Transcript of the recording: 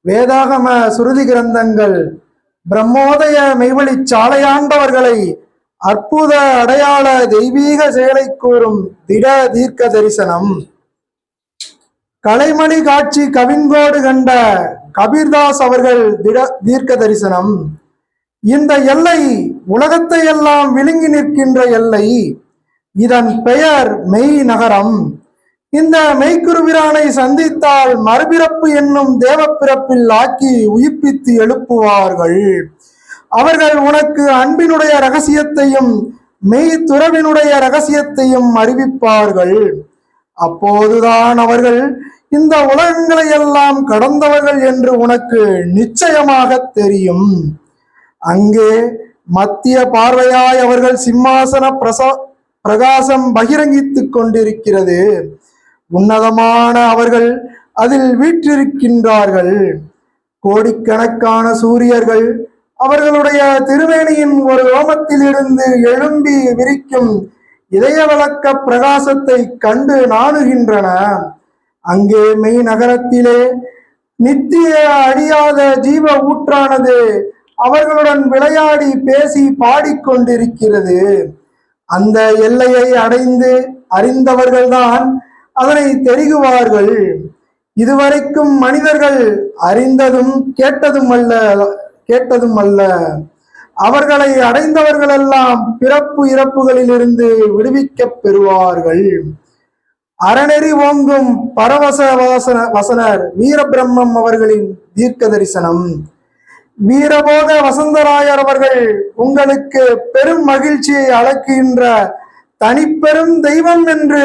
வேதாகம சுருதி கிரந்தங்கள் பிரம்மோதய மெய்வழி சாலையாண்டவர்களை அற்புத அடையாள தெய்வீக செயலை கூறும் திட தீர்க்க தரிசனம். கலைமணி காட்சி கவின்கோடு கண்ட கபீர்தாஸ் அவர்கள் திட தீர்க்க தரிசனம். இந்த எல்லை உலகத்தை எல்லாம் விழுங்கி நிற்கின்ற எல்லை. இதன் பெயர் மெய் நகரம். இந்த மெய்க்குருவிரானை சந்தித்தால் மறுபிறப்பு என்னும் தேவ பிறப்பில் ஆக்கி உயிர்ப்பித்து எழுப்புவார்கள். அவர்கள் உனக்கு அன்பினுடைய ரகசியத்தையும் மெய் துறவினுடைய ரகசியத்தையும் அறிவிப்பார்கள். அப்போதுதான் அவர்கள் இந்த உலகங்களை எல்லாம் கடந்தவர்கள் என்று உனக்கு நிச்சயமாக தெரியும். அங்கே மத்திய பார்வையாய் அவர்கள் சிம்மாசன பிரகாசம் பகிரங்கித்துக் கொண்டிருக்கிறது. உன்னதமான அவர்கள் அதில் வீற்றிருக்கின்றார்கள். கோடிக்கணக்கான சூரியர்கள் அவர்களுடைய திருவேணியின் ஒரு ரோமத்தில் இருந்து எழும்பி விரிக்கும் இதய விளக்க பிரகாசத்தை கண்டு நாணுகின்றன. அங்கே மெய் நகரத்திலே நித்திய அழியாத ஜீவ ஊற்றானது அவர்களுடன் விளையாடி பேசி பாடிக்கொண்டிருக்கிறது. அந்த எல்லையை அடைந்து அறிந்தவர்கள்தான் அதனை தெரிகுவார்கள். இதுவரைக்கும் மனிதர்கள் அறிந்ததும் கேட்டதும் அல்ல. அவர்களை அடைந்தவர்கள் எல்லாம் பிறப்பு இறப்புகளில் இருந்து விடுவிக்கப் பெறுவார்கள். அறநெறி ஓங்கும் பரவச வசனர் வீரபிரம்மம் அவர்களின் தீர்க்க தரிசனம். வீரபோக வசந்தராயர் அவர்கள் உங்களுக்கு பெரும் மகிழ்ச்சியை அளிக்கின்ற தனிப்பெரும் தெய்வம் என்று